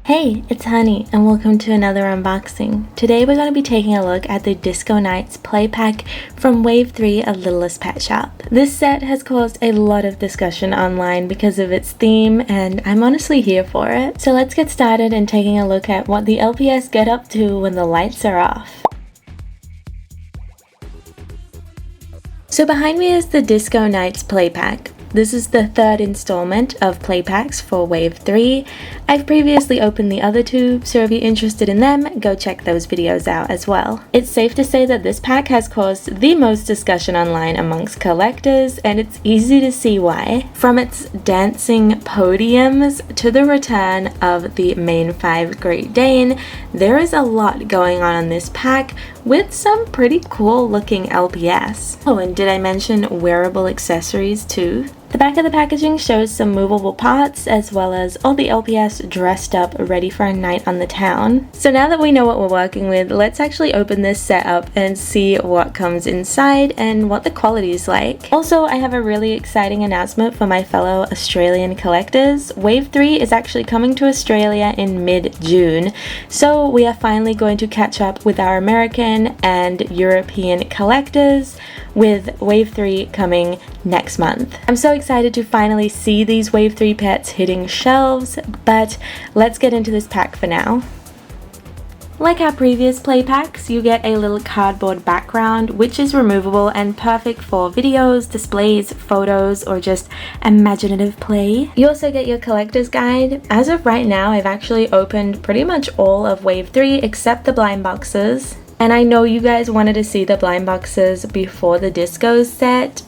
Hey, it's Honey and welcome to another unboxing. Today we're going to be taking a look at the Disco Nights play pack from Wave 3 of Littlest Pet Shop. This set has caused a lot of discussion online because of its theme and I'm honestly here for it. So let's get started in taking a look at what the LPS get up to when the lights are off. So behind me is the Disco Nights play pack. This is the third installment of play packs for Wave 3. I've previously opened the other two, so if you're interested in them, go check those videos out as well. It's safe to say that this pack has caused the most discussion online amongst collectors, and it's easy to see why. From its dancing podiums to the return of the main 5 Great Dane, there is a lot going on in this pack with some pretty cool looking LPS. Oh, and did I mention wearable accessories too? The back of the packaging shows some movable parts as well as all the LPS dressed up ready for a night on the town. So now that we know what we're working with, let's actually open this set up and see what comes inside and what the quality is like. Also, I have a really exciting announcement for my fellow Australian collectors. Wave 3 is actually coming to Australia in mid-June, so we are finally going to catch up with our American and European collectors with Wave 3 coming next month. I'm so excited to finally see these Wave 3 pets hitting shelves, but let's get into this pack for now. Like our previous play packs, you get a little cardboard background which is removable and perfect for videos, displays, photos, or just imaginative play. You also get your collector's guide. As of right now, I've actually opened pretty much all of Wave 3 except the blind boxes. And I know you guys wanted to see the blind boxes before the discos set,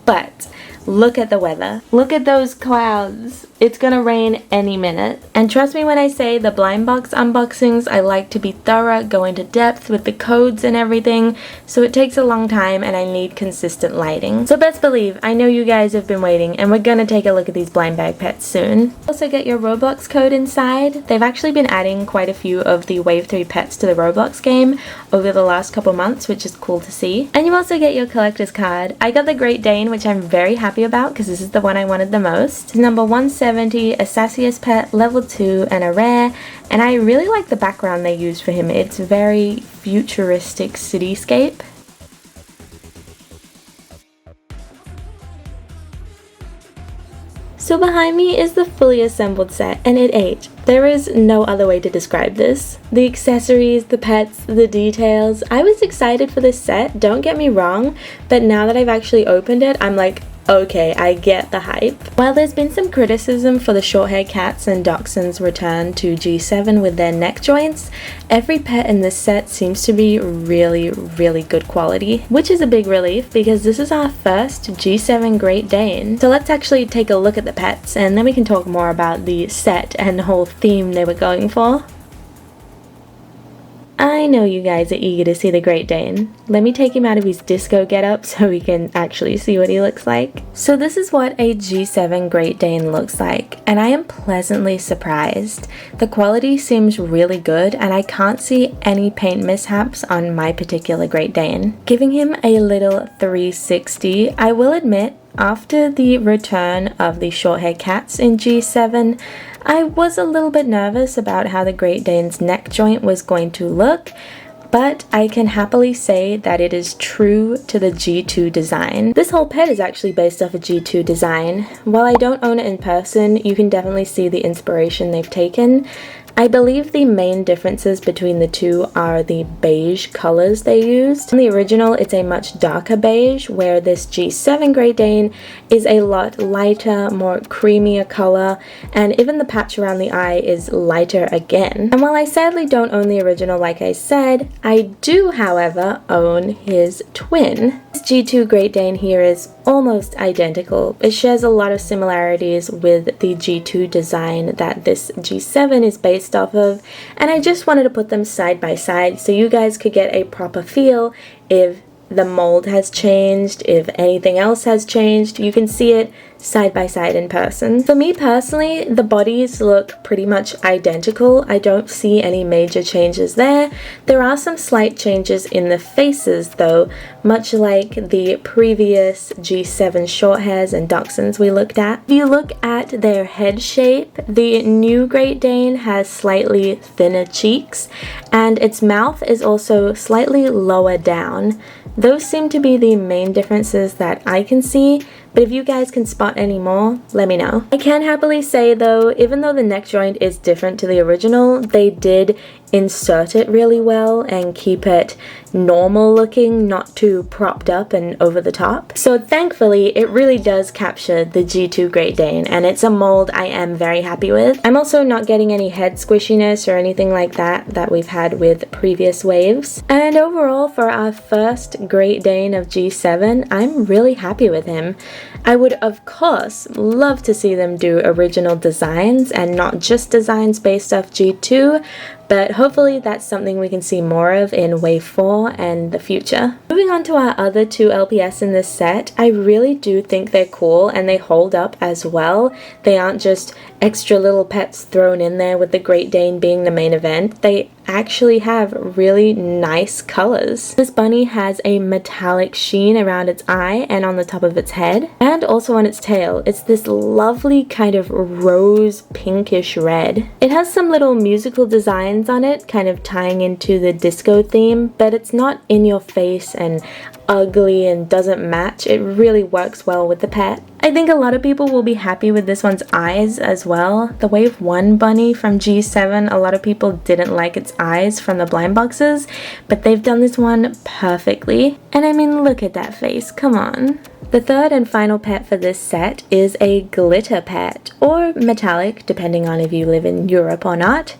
but look at the weather. Look at those clouds. It's gonna rain any minute. And trust me when I say the blind box unboxings, I like to be thorough, go into depth with the codes and everything, so it takes a long time and I need consistent lighting. So best believe, I know you guys have been waiting and we're gonna take a look at these blind bag pets soon. Also get your Roblox code inside. They've actually been adding quite a few of the Wave 3 pets to the Roblox game over the last couple months, which is cool to see. And you also get your collector's card. I got the Great Dane, which I'm very happy about because this is the one I wanted the most. It's number 170, a Sassiest Pet, level 2, and a rare. And I really like the background they used for him. It's very futuristic cityscape. So behind me is the fully assembled set, and it ate. There is no other way to describe this. The accessories, the pets, the details. I was excited for this set, don't get me wrong, but now that I've actually opened it, I'm like, okay, I get the hype. While there's been some criticism for the short-haired cats and dachshunds return to G7 with their neck joints, every pet in this set seems to be really good quality, which is a big relief because this is our first G7 Great Dane. So let's actually take a look at the pets and then we can talk more about the set and the whole theme they were going for. I know you guys are eager to see the Great Dane. Let me take him out of his disco getup so we can actually see what he looks like. So this is what a G7 Great Dane looks like, and I am pleasantly surprised. The quality seems really good and I can't see any paint mishaps on my particular Great Dane. Giving him a little 360, I will admit, after the return of the short-haired cats in G7, I was a little bit nervous about how the Great Dane's neck joint was going to look, but I can happily say that it is true to the G2 design. This whole pet is actually based off a G2 design. While I don't own it in person, you can definitely see the inspiration they've taken. I believe the main differences between the two are the beige colors they used. In the original, it's a much darker beige, where this G7 Great Dane is a lot lighter, more creamier color, and even the patch around the eye is lighter again. And while I sadly don't own the original like I said, I do, however, own his twin. This G2 Great Dane here is almost identical. It shares a lot of similarities with the G2 design that this G7 is based off of, and I just wanted to put them side by side so you guys could get a proper feel if the mold has changed, if anything else has changed. You can see it side by side in person. For me personally, the bodies look pretty much identical. I don't see any major changes there. There are some slight changes in the faces though, much like the previous G7 short hairs and dachshunds we looked at. If you look at their head shape, the new Great Dane has slightly thinner cheeks and its mouth is also slightly lower down. Those seem to be the main differences that I can see, but if you guys can spot any more, let me know. I can happily say though, even though the neck joint is different to the original, they did insert it really well and keep it normal looking, not too propped up and over the top. So thankfully, it really does capture the G2 Great Dane, and it's a mold I am very happy with. I'm also not getting any head squishiness or anything like that we've had with previous waves. And overall, for our first Great Dane of G7, I'm really happy with him. I would of course love to see them do original designs and not just designs based off G2, but hopefully that's something we can see more of in Wave 4 and the future. Moving on to our other two LPS in this set, I really do think they're cool and they hold up as well. They aren't just extra little pets thrown in there with the Great Dane being the main event. They actually have really nice colors. This bunny has a metallic sheen around its eye and on the top of its head, and also on its tail. It's this lovely kind of rose pinkish red. It has some little musical designs on it, kind of tying into the disco theme, but it's not in your face and ugly and doesn't match. It really works well with the pet. I think a lot of people will be happy with this one's eyes as well. The Wave 1 bunny from G7, a lot of people didn't like its eyes from the blind boxes, but they've done this one perfectly. And I mean, look at that face, come on. The third and final pet for this set is a glitter pet, or metallic, depending on if you live in Europe or not.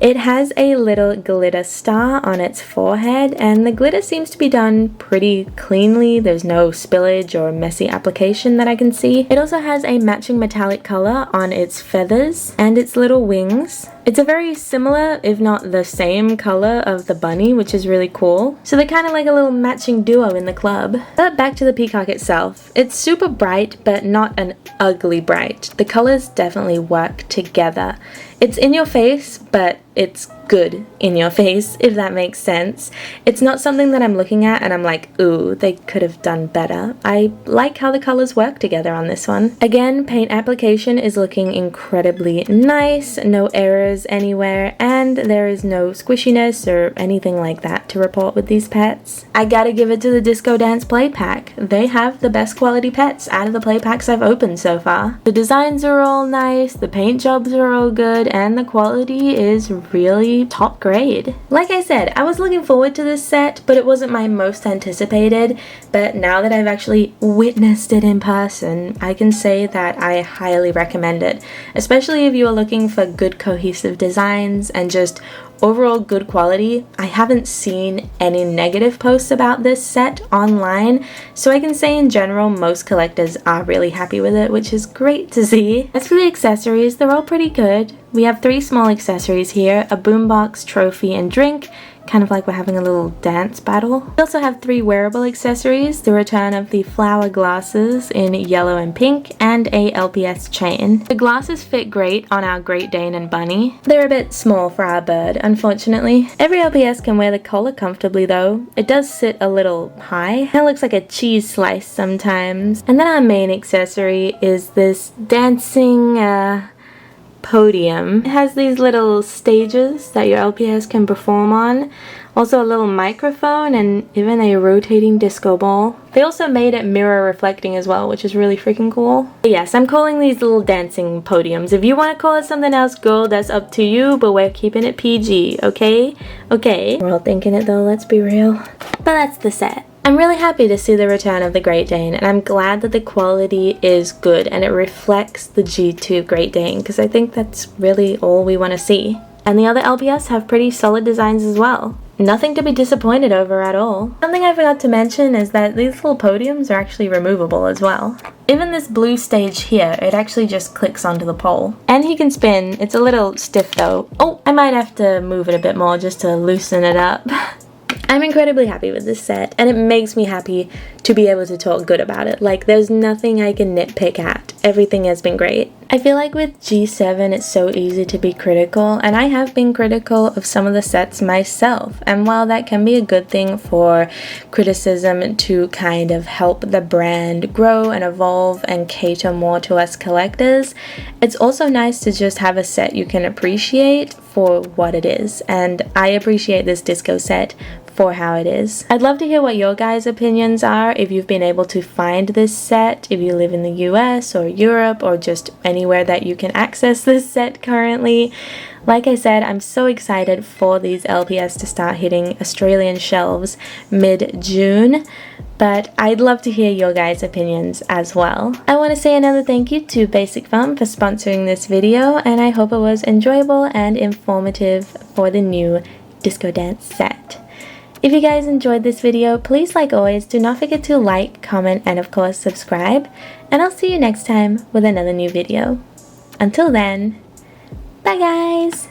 It has a little glitter star on its forehead, and the glitter seems to be done pretty cleanly. There's no spillage or messy application that I can see. It also has a matching metallic color on its feathers and its little wings. It's a very similar, if not the same color of the bunny, which is really cool. So they're kind of like a little matching duo in the club. But back to the peacock itself. It's super bright, but not an ugly bright. The colors definitely work together. It's in your face, but it's good in your face, if that makes sense. It's not something that I'm looking at and I'm like, ooh, they could have done better. I like how the colors work together on this one. Again, paint application is looking incredibly nice, no errors anywhere, and there is no squishiness or anything like that to report with these pets. I gotta give it to the Disco Dance play pack. They have the best quality pets out of the play packs I've opened so far. The designs are all nice, the paint jobs are all good, and the quality is really top grade. Like I said, I was looking forward to this set, but it wasn't my most anticipated. But now that I've actually witnessed it in person, I can say that I highly recommend it, especially if you are looking for good cohesive designs and just overall good quality. I haven't seen any negative posts about this set online, so I can say in general most collectors are really happy with it, which is great to see. As for the accessories, they're all pretty good. We have 3 small accessories here, a boombox, trophy, and drink, kind of like we're having a little dance battle. We also have 3 wearable accessories, the return of the flower glasses in yellow and pink, and a LPS chain. The glasses fit great on our Great Dane and bunny. They're a bit small for our bird, unfortunately. Every LPS can wear the collar comfortably though. It does sit a little high. It looks like a cheese slice sometimes. And then our main accessory is this dancing podium. It has these little stages that your LPS can perform on. Also a little microphone and even a rotating disco ball. They also made it mirror reflecting as well, which is really freaking cool. But yes, I'm calling these little dancing podiums. If you want to call it something else, girl, that's up to you, but we're keeping it PG, okay? Okay. We're all thinking it though, let's be real. But that's the set. I'm really happy to see the return of the Great Dane, and I'm glad that the quality is good and it reflects the G2 Great Dane, because I think that's really all we want to see. And the other LPS have pretty solid designs as well. Nothing to be disappointed over at all. Something I forgot to mention is that these little podiums are actually removable as well. Even this blue stage here, it actually just clicks onto the pole. And he can spin. It's a little stiff though. Oh, I might have to move it a bit more just to loosen it up. I'm incredibly happy with this set, and it makes me happy to be able to talk good about it. Like, there's nothing I can nitpick at. Everything has been great. I feel like with G7 it's so easy to be critical, and I have been critical of some of the sets myself, and while that can be a good thing for criticism to kind of help the brand grow and evolve and cater more to us collectors, it's also nice to just have a set you can appreciate for what it is, and I appreciate this disco set for how it is. I'd love to hear what your guys' opinions are, if you've been able to find this set, if you live in the US or Europe or just anywhere that you can access this set currently. Like I said, I'm so excited for these LPS to start hitting Australian shelves mid-June, but I'd love to hear your guys' opinions as well. I want to say another thank you to Basic Fun for sponsoring this video, and I hope it was enjoyable and informative for the new Disco Dance set. If you guys enjoyed this video, please, like always, do not forget to like, comment, and of course subscribe, and I'll see you next time with another new video. Until then, bye guys!